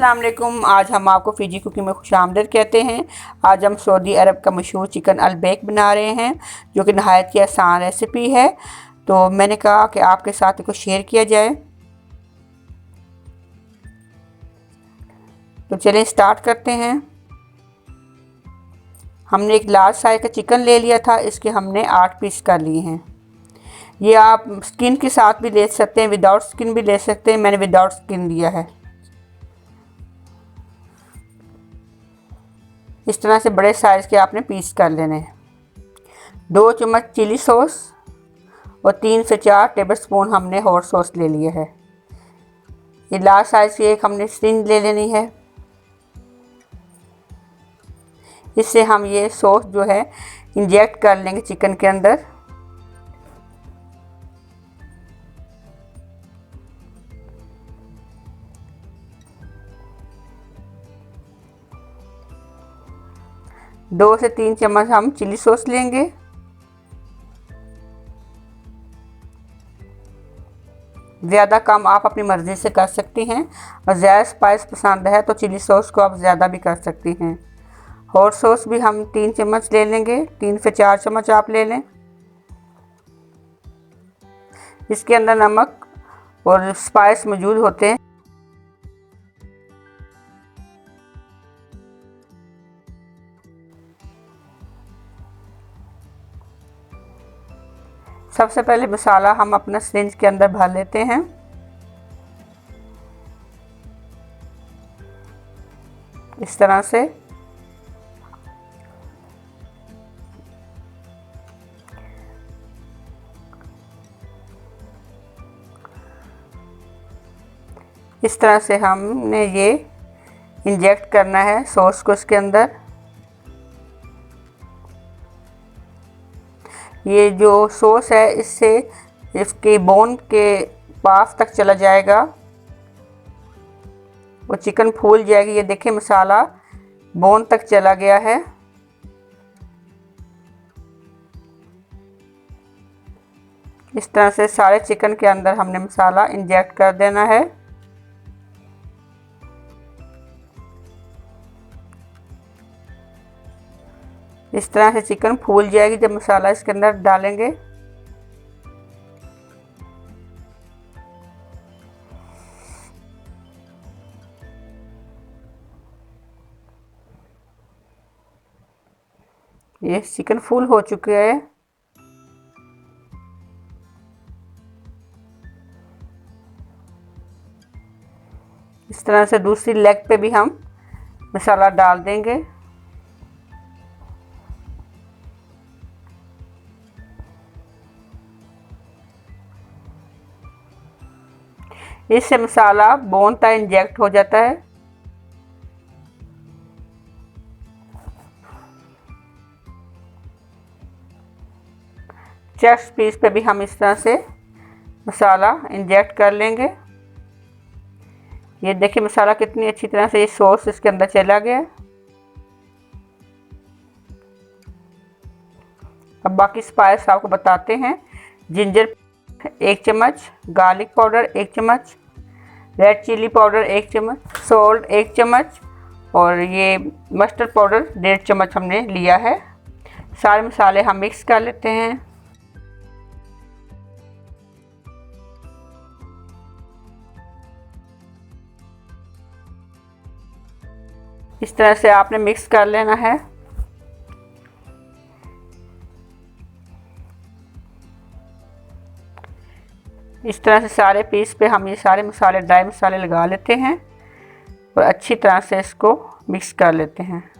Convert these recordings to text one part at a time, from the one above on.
अस्सलाम वालेकुम। आज हम आपको फ़िजी कुकिंग में खुशामदीद कहते हैं। आज हम सऊदी अरब का मशहूर चिकन अलबेक बना रहे हैं, जो कि नहायत ही आसान रेसिपी है। तो मैंने कहा कि आपके साथ इसको शेयर किया जाए। तो चलें स्टार्ट करते हैं। हमने एक लार्ज साइज़ का चिकन ले लिया था, इसके हमने 8 पीस कर लिए हैं। ये आप स्किन के साथ भी ले सकते हैं, विदाउट स्किन भी ले सकते हैं। मैंने विदाउट स्किन लिया है। इस तरह से बड़े साइज़ के आपने पीस कर लेने हैं। 2 चम्मच चिली सॉस और 3 से 4 टेबलस्पून हमने हॉट सॉस ले लिया है। ये लार्ज साइज़ की एक हमने सिरंज ले लेनी है। इससे हम ये सॉस जो है इंजेक्ट कर लेंगे चिकन के अंदर। दो से 3 चम्मच हम चिली सॉस लेंगे। ज़्यादा कम आप अपनी मर्ज़ी से कर सकती हैं, और ज़्यादा स्पाइस पसंद है तो चिली सॉस को आप ज़्यादा भी कर सकती हैं। हॉट सॉस भी हम 3 चम्मच ले लेंगे, 3 से 4 चम्मच आप ले लें। इसके अंदर नमक और स्पाइस मौजूद होते हैं। सबसे पहले मसाला हम अपना सिरंज के अंदर भर लेते हैं। इस तरह से हमने ये इंजेक्ट करना है सॉस को इसके अंदर। ये जो सॉस है इससे इसके बोन के पास तक चला जाएगा, वो चिकन फूल जाएगी। ये देखिए मसाला बोन तक चला गया है। इस तरह से सारे चिकन के अंदर हमने मसाला इंजेक्ट कर देना है। इस तरह से चिकन फूल जाएगी जब मसाला इसके अंदर डालेंगे। ये चिकन फूल हो चुके हैं। इस तरह से दूसरी लेग पे भी हम मसाला डाल देंगे। इससे मसाला बोन तक इंजेक्ट हो जाता है। चेस्ट पीस पे भी हम इस तरह से मसाला इंजेक्ट कर लेंगे। ये देखिए मसाला कितनी अच्छी तरह से ये सॉस इसके अंदर चला गया। अब बाकी स्पाइस आपको बताते हैं। जिंजर 1 चम्मच, गार्लिक पाउडर 1 चम्मच, रेड चिली पाउडर 1 चम्मच, सॉल्ट 1 चम्मच, और ये मस्टर्ड पाउडर 1.5 चम्मच हमने लिया है। सारे मसाले हम मिक्स कर लेते हैं। इस तरह से आपने मिक्स कर लेना है। इस तरह से सारे पीस पे हम ये सारे मसाले ड्राई मसाले लगा लेते हैं और अच्छी तरह से इसको मिक्स कर लेते हैं।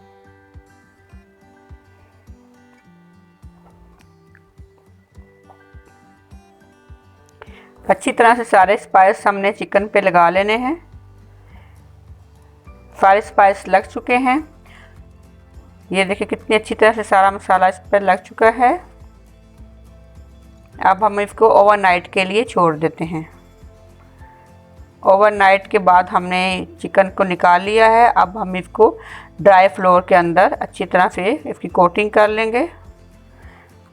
अच्छी तरह से सारे स्पाइस हमने चिकन पे लगा लेने हैं। सारे स्पाइस लग चुके हैं। ये देखिए कितनी अच्छी तरह से सारा मसाला इस पर लग चुका है। अब हम इसको ओवरनाइट के लिए छोड़ देते हैं। ओवरनाइट के बाद हमने चिकन को निकाल लिया है। अब हम इसको ड्राई फ्लोर के अंदर अच्छी तरह से इसकी कोटिंग कर लेंगे।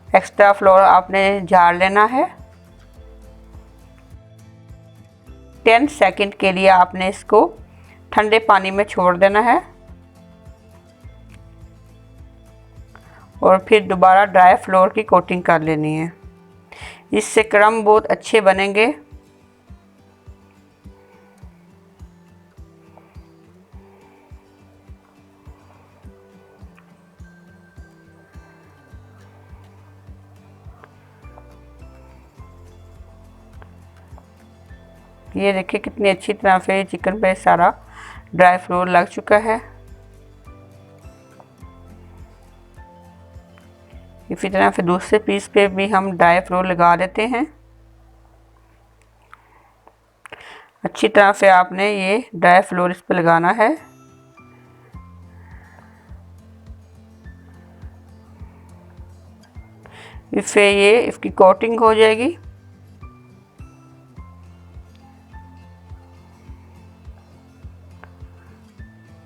एक्स्ट्रा फ्लोर आपने झाड़ लेना है। 10 सेकंड के लिए आपने इसको ठंडे पानी में छोड़ देना है और फिर दोबारा ड्राई फ्लोर की कोटिंग कर लेनी है। इससे क्रम्ब बहुत अच्छे बनेंगे। ये देखिए कितनी अच्छी तरह से चिकन पे सारा ड्राई फ्लोर लग चुका है। इसी तरह से दूसरे पीस पे भी हम ड्राई फ्लोर लगा देते हैं। अच्छी तरह से आपने ये ड्राई फ्लोर इस पे लगाना है। इससे ये इसकी कोटिंग हो जाएगी।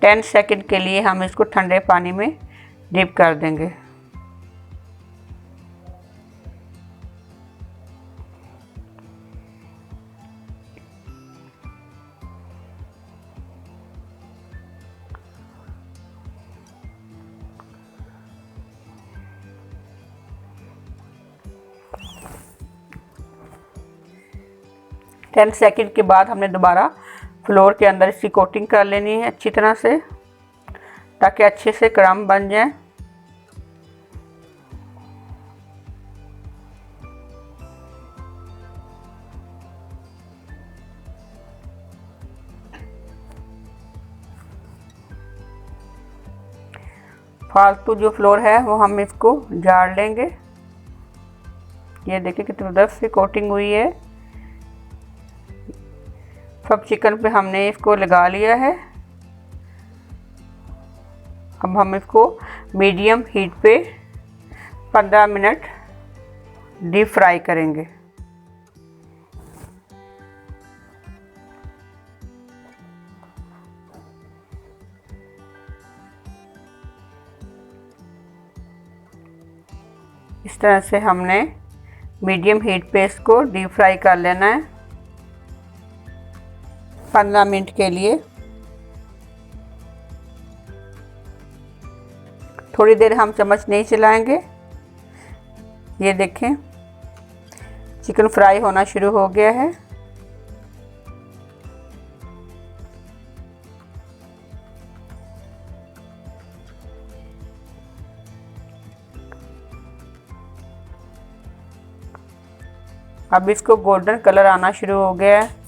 टेन सेकंड के लिए हम इसको ठंडे पानी में डिप कर देंगे। टेन सेकंड के बाद हमने दोबारा फ्लोर के अंदर इसकी कोटिंग कर लेनी है अच्छी तरह से, ताकि अच्छे से क्रम्ब बन जाए। फालतू जो फ्लोर है वो हम इसको झाड़ लेंगे। ये देखिए कितनी मदद से कोटिंग हुई है। सब चिकन पे हमने इसको लगा लिया है। अब हम इसको मीडियम हीट पे 15 मिनट डीप फ्राई करेंगे। इस तरह से हमने मीडियम हीट पे इसको डीप फ्राई कर लेना है 15 मिनट के लिए। थोड़ी देर हम चम्मच नहीं चलाएंगे। ये देखें चिकन फ्राई होना शुरू हो गया है। अब इसको गोल्डन कलर आना शुरू हो गया है।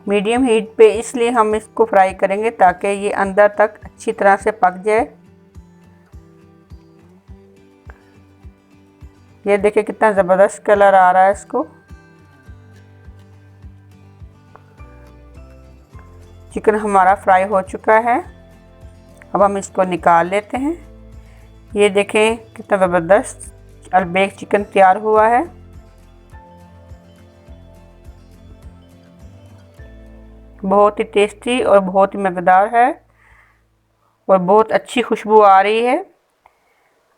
मीडियम हीट पे इसलिए हम इसको फ्राई करेंगे ताकि ये अंदर तक अच्छी तरह से पक जाए। ये देखिए कितना ज़बरदस्त कलर आ रहा है इसको। चिकन हमारा फ्राई हो चुका है। अब हम इसको निकाल लेते हैं। ये देखें कितना ज़बरदस्त अलबेक चिकन तैयार हुआ है। बहुत ही टेस्टी और बहुत ही मज़ेदार है और बहुत अच्छी खुशबू आ रही है।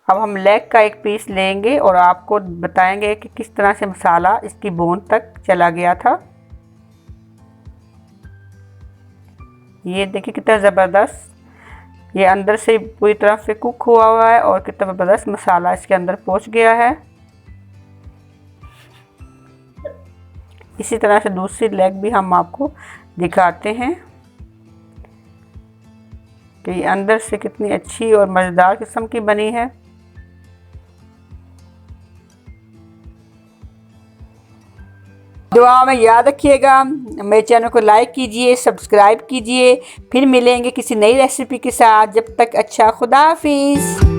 अब हम लेग का एक पीस लेंगे और आपको बताएंगे कि किस तरह से मसाला इसकी बोन तक चला गया था। ये देखिए कितना ज़बरदस्त ये अंदर से पूरी तरह से कुक हुआ है और कितना ज़बरदस्त मसाला इसके अंदर पहुंच गया है। इसी तरह से दूसरी लेग भी हम आपको दिखाते हैं कि अंदर से कितनी अच्छी और मज़ेदार किस्म की बनी है। दुआ में याद रखिएगा। मेरे चैनल को लाइक कीजिए, सब्सक्राइब कीजिए। फिर मिलेंगे किसी नई रेसिपी के साथ। जब तक अच्छा, खुदा हाफिज़।